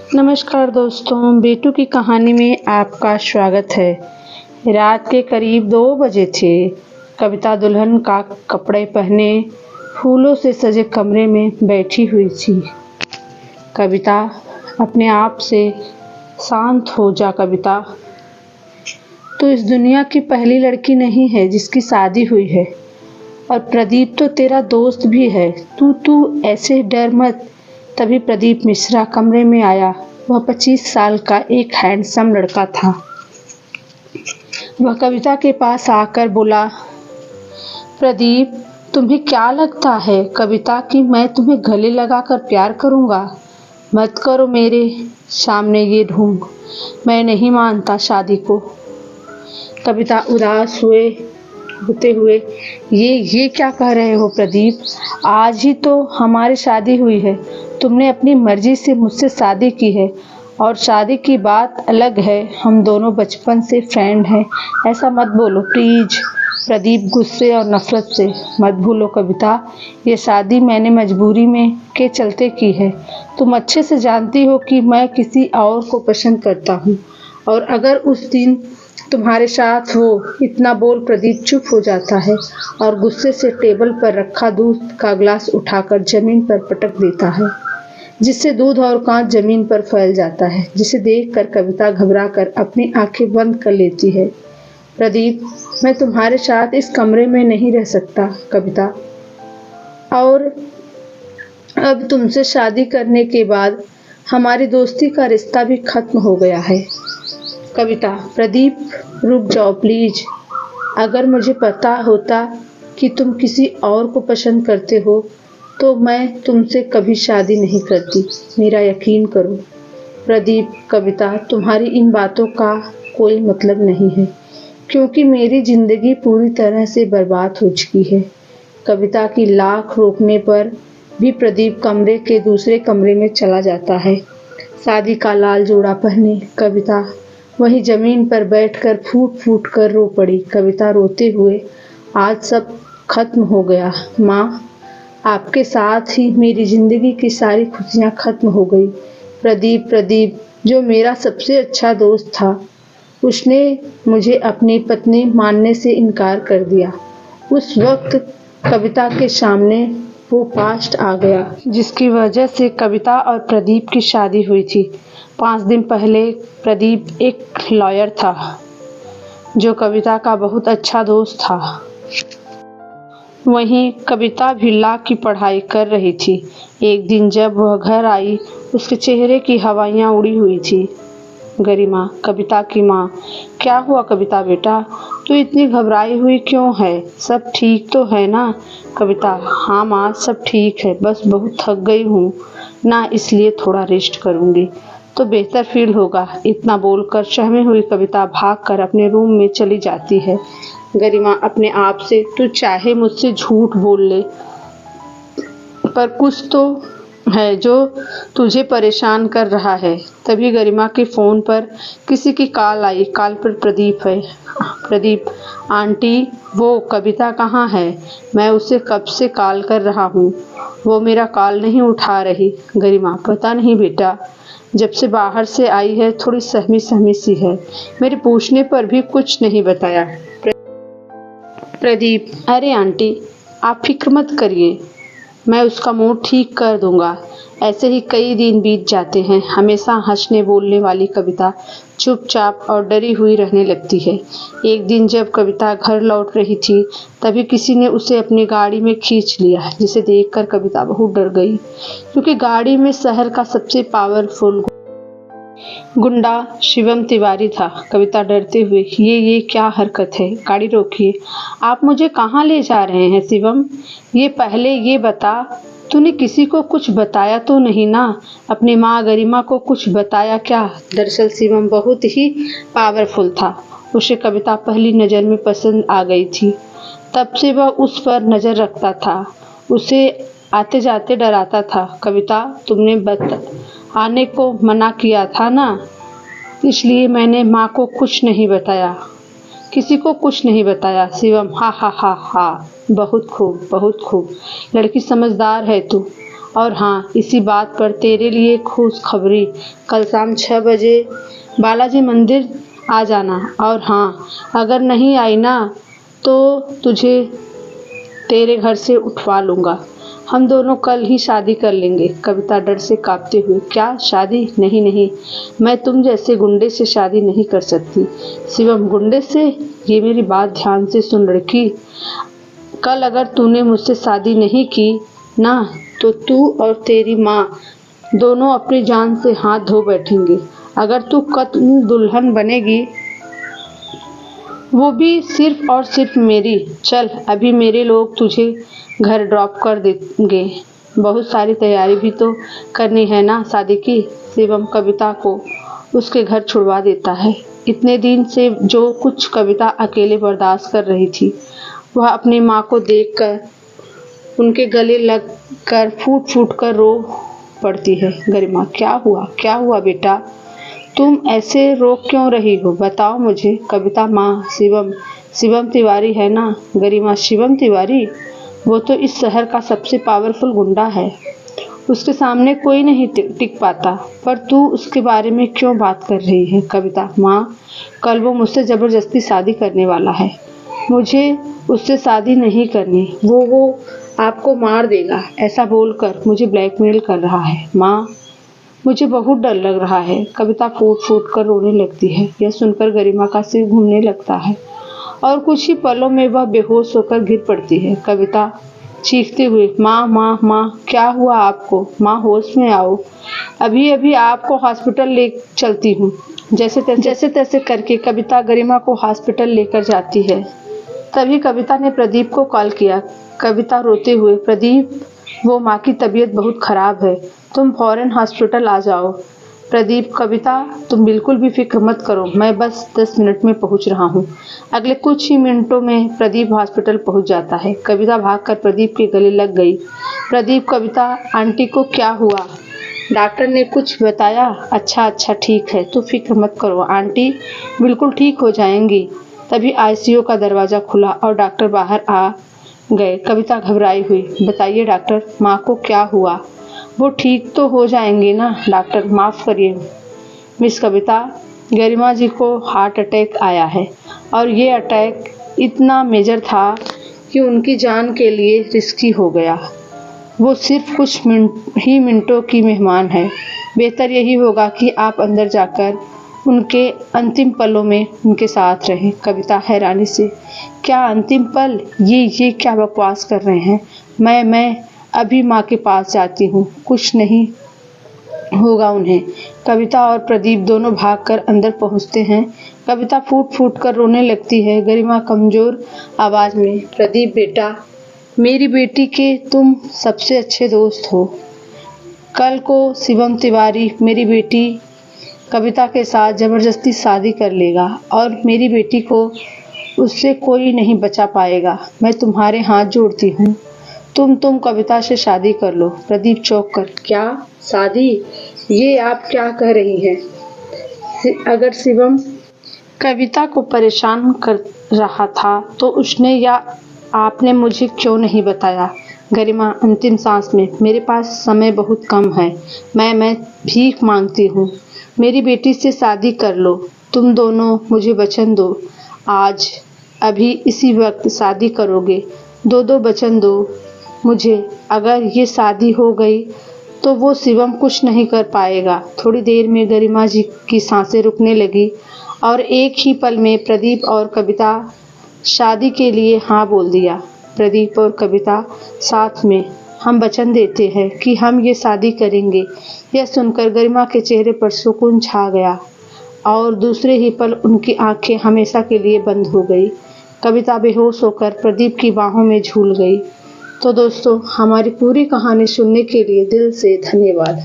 नमस्कार दोस्तों, बेटू की कहानी में आपका स्वागत है। रात के करीब 2 बजे थे। कविता दुल्हन का कपड़े पहने फूलों से सजे कमरे में बैठी हुई थी। कविता, अपने आप से शांत हो जा कविता। तू इस दुनिया की पहली लड़की नहीं है जिसकी शादी हुई है, और प्रदीप तो तेरा दोस्त भी है। तू ऐसे डर मत। तभी प्रदीप मिश्रा कमरे में आया। वह 25 साल का एक हैंडसम लड़का था। वह कविता के पास आकर बोला, प्रदीप, तुम्हें क्या लगता है कविता कि मैं तुम्हें गले लगाकर प्यार करूंगा? मत करो मेरे सामने ये ढोंग। मैं नहीं मानता शादी को। कविता उदास होते हुए, ये क्या कह रहे हो प्रदीप? आज ही तो हमारी शादी हुई है। तुमने अपनी मर्जी से मुझसे शादी की है, और शादी की बात अलग है। हम दोनों बचपन से फ्रेंड हैं। ऐसा मत बोलो प्लीज। प्रदीप गुस्से और नफरत से, मत भूलो कविता, ये शादी मैंने मजबूरी में के चलते की है। तुम अच्छे से जानती हो कि मैं किसी और को पसंद करता हूँ, और अगर उस दिन तुम्हारे साथ हो। इतना बोल प्रदीप चुप हो जाता है और गुस्से से टेबल पर रखा दूध का गिलास उठाकर जमीन पर पटक देता है, जिससे दूध और कांच जमीन पर फैल जाता है, जिसे देखकर कविता घबराकर अपनी आंखें बंद कर लेती है। प्रदीप, मैं तुम्हारे साथ इस कमरे में नहीं रह सकता कविता, और अब तुमसे शादी करने के बाद हमारी दोस्ती का रिश्ता भी खत्म हो गया है। कविता, प्रदीप रुक जाओ प्लीज। अगर मुझे पता होता कि तुम किसी और को पसंद करते हो तो मैं तुमसे कभी शादी नहीं करती। मेरा यकीन करो। प्रदीप, कविता, तुम्हारी इन बातों का कोई मतलब नहीं है, क्योंकि मेरी जिंदगी पूरी तरह से बर्बाद हो चुकी है। कविता की लाख रोकने पर भी प्रदीप कमरे के दूसरे कमरे में चला जाता है। शादी का लाल जोड़ा पहने कविता वहीं जमीन पर बैठकर फूट फूट कर रो पड़ी। कविता रोते हुए, आज सब खत्म हो गया माँ। आपके साथ ही मेरी जिंदगी की सारी खुशियाँ खत्म हो गई। प्रदीप जो मेरा सबसे अच्छा दोस्त था, उसने मुझे अपनी पत्नी मानने से इनकार कर दिया। उस वक्त कविता के सामने वो पास्ट आ गया जिसकी वजह से कविता और प्रदीप की शादी हुई थी। 5 दिन पहले प्रदीप एक लॉयर था जो कविता का बहुत अच्छा दोस्त था। वहीं कविता भी लॉ की पढ़ाई कर रही थी। एक दिन जब वह घर आई, उसके चेहरे की हवाइयाँ उड़ी हुई थी। गरिमा, कविता की माँ, क्या हुआ कविता बेटा? तू इतनी घबराई हुई क्यों है? सब ठीक तो है ना? कविता, हाँ माँ, सब ठीक है, बस बहुत थक गई हूँ ना, इसलिए थोड़ा रेस्ट करूँगी तो बेहतर फील होगा। इतना बोलकर सहमी हुई कविता भागकर अपने रूम में चली जाती है। गरिमा अपने आप से, तू चाहे मुझसे झूठ बोल ले, पर कुछ तो है जो तुझे परेशान कर रहा है। तभी गरिमा के फ़ोन पर किसी की कॉल आई। कॉल पर प्रदीप है। प्रदीप, आंटी, वो कविता कहाँ है? मैं उसे कब से कॉल कर रहा हूँ, वो मेरा कॉल नहीं उठा रही। गरिमा, पता नहीं बेटा, जब से बाहर से आई है थोड़ी सहमी सी है। मेरे पूछने पर भी कुछ नहीं बताया। प्रदीप, अरे आंटी, आप फिक्र मत करिए, मैं उसका मूड ठीक कर दूंगा। ऐसे ही कई दिन बीत जाते हैं। हमेशा हंसने बोलने वाली कविता चुपचाप और डरी हुई रहने लगती है। एक दिन जब कविता घर लौट रही थी, तभी किसी ने उसे अपनी गाड़ी में खींच लिया, जिसे देखकर कविता बहुत डर गई, क्योंकि गाड़ी में शहर का सबसे पावरफुल गुंडा शिवम तिवारी था। कविता डरते हुए, ये क्या हरकत है? गाड़ी रोकिए। आप मुझे कहाँ ले जा रहे हैं शिवम? ये पहले ये बता, तूने किसी को कुछ बताया तो नहीं ना? अपनी माँ गरिमा को कुछ बताया क्या? दरअसल शिवम बहुत ही पावरफुल था। उसे कविता पहली नज़र में पसंद आ गई थी। तब से वह उस पर नज़र रखता था, उसे आते जाते डराता था। कविता, तुमने आने को मना किया था ना, इसलिए मैंने माँ को कुछ नहीं बताया, किसी को कुछ नहीं बताया। शिवम, हा हा हा हा, बहुत खूब, लड़की समझदार है तू। और हाँ, इसी बात पर तेरे लिए खुशखबरी, कल शाम 6 बजे बालाजी मंदिर आ जाना। और हाँ, अगर नहीं आई ना तो तुझे तेरे घर से उठवा लूँगा। हम दोनों कल ही शादी कर लेंगे। कविता डर से कांपते हुए, क्या शादी? नहीं नहीं, मैं तुम जैसे गुंडे से शादी नहीं कर सकती। शिवम, गुंडे से? ये मेरी बात ध्यान से सुन लड़की, कल अगर तूने मुझसे शादी नहीं की ना तो तू और तेरी माँ दोनों अपनी जान से हाथ धो बैठेंगे। अगर तू कत्ल दुल्हन बनेगी, वो भी सिर्फ और सिर्फ मेरी। चल, अभी मेरे लोग तुझे घर ड्रॉप कर देंगे। बहुत सारी तैयारी भी तो करनी है ना शादी की। शिवम कविता को उसके घर छुड़वा देता है। इतने दिन से जो कुछ कविता अकेले बर्दाश्त कर रही थी, वह अपनी माँ को देखकर उनके गले लग कर फूट फूट कर रो पड़ती है। गरिमा, क्या हुआ? क्या हुआ बेटा? तुम ऐसे रो क्यों रही हो? बताओ मुझे। कविता, माँ, शिवम तिवारी है ना? गरिमा, शिवम तिवारी? वो तो इस शहर का सबसे पावरफुल गुंडा है। उसके सामने कोई नहीं टिक पाता। पर तू उसके बारे में क्यों बात कर रही है? कविता, माँ, कल वो मुझसे ज़बरदस्ती शादी करने वाला है। मुझे उससे शादी नहीं करनी। वो आपको मार देगा, ऐसा बोलकर मुझे ब्लैकमेल कर रहा है। माँ, मुझे बहुत डर लग रहा है। कविता फूट फूट कर रोने लगती है। यह सुनकर गरिमा का सिर घूमने लगता है और कुछ ही पलों में वह बेहोश होकर गिर पड़ती है। कविता चीखते हुए, माँ माँ माँ, क्या हुआ आपको? माँ, होश में आओ, अभी अभी आपको हॉस्पिटल ले चलती हूँ। जैसे तैसे करके कविता गरिमा को हॉस्पिटल लेकर जाती है। तभी कविता ने प्रदीप को कॉल किया। कविता रोते हुए, प्रदीप, वो माँ की तबीयत बहुत खराब है, तुम फौरन हॉस्पिटल आ जाओ। प्रदीप, कविता, तुम बिल्कुल भी फिक्र मत करो, मैं बस 10 मिनट में पहुंच रहा हूँ। अगले कुछ ही मिनटों में प्रदीप हॉस्पिटल पहुंच जाता है। कविता भागकर प्रदीप के गले लग गई। प्रदीप, कविता, आंटी को क्या हुआ? डॉक्टर ने कुछ बताया? अच्छा, ठीक है, तो फिक्र मत करो, आंटी बिल्कुल ठीक हो जाएंगी। तभी आईसीयू का दरवाज़ा खुला और डॉक्टर बाहर आ गए। कविता घबराई हुई, बताइए डॉक्टर, माँ को क्या हुआ? वो ठीक तो हो जाएंगे ना डॉक्टर? माफ़ करिए मिस कविता, गरिमा जी को हार्ट अटैक आया है और ये अटैक इतना मेजर था कि उनकी जान के लिए रिस्की हो गया। वो सिर्फ कुछ मिनटों की मेहमान है। बेहतर यही होगा कि आप अंदर जाकर उनके अंतिम पलों में उनके साथ रहें। कविता हैरानी से, क्या अंतिम पल? ये क्या बकवास कर रहे हैं? मैं अभी माँ के पास जाती हूँ, कुछ नहीं होगा उन्हें। कविता और प्रदीप दोनों भागकर अंदर पहुँचते हैं। कविता फूट फूट कर रोने लगती है। गरिमा कमज़ोर आवाज़ में, प्रदीप बेटा, मेरी बेटी के तुम सबसे अच्छे दोस्त हो। कल को शिवम तिवारी मेरी बेटी कविता के साथ ज़बरदस्ती शादी कर लेगा और मेरी बेटी को उससे कोई नहीं बचा पाएगा। मैं तुम्हारे हाथ जोड़ती हूँ, तुम कविता से शादी कर लो। प्रदीप चौंक कर, क्या शादी? ये आप क्या कह रही हैं? अगर शिवम कविता को परेशान कर रहा था तो उसने या आपने मुझे क्यों नहीं बताया? गरिमा अंतिम सांस में, मेरे पास समय बहुत कम है, मैं भीख मांगती हूँ, मेरी बेटी से शादी कर लो। तुम दोनों मुझे वचन दो, आज अभी इसी वक्त शादी करोगे। दो वचन दो मुझे। अगर ये शादी हो गई तो वो शिवम कुछ नहीं कर पाएगा। थोड़ी देर में गरिमा जी की सांसें रुकने लगी और एक ही पल में प्रदीप और कविता शादी के लिए हाँ बोल दिया। प्रदीप और कविता साथ में, हम वचन देते हैं कि हम ये शादी करेंगे। यह सुनकर गरिमा के चेहरे पर सुकून छा गया और दूसरे ही पल उनकी आंखें हमेशा के लिए बंद हो गई। कविता बेहोश होकर प्रदीप की बाहों में झूल गई। तो दोस्तों, हमारी पूरी कहानी सुनने के लिए दिल से धन्यवाद।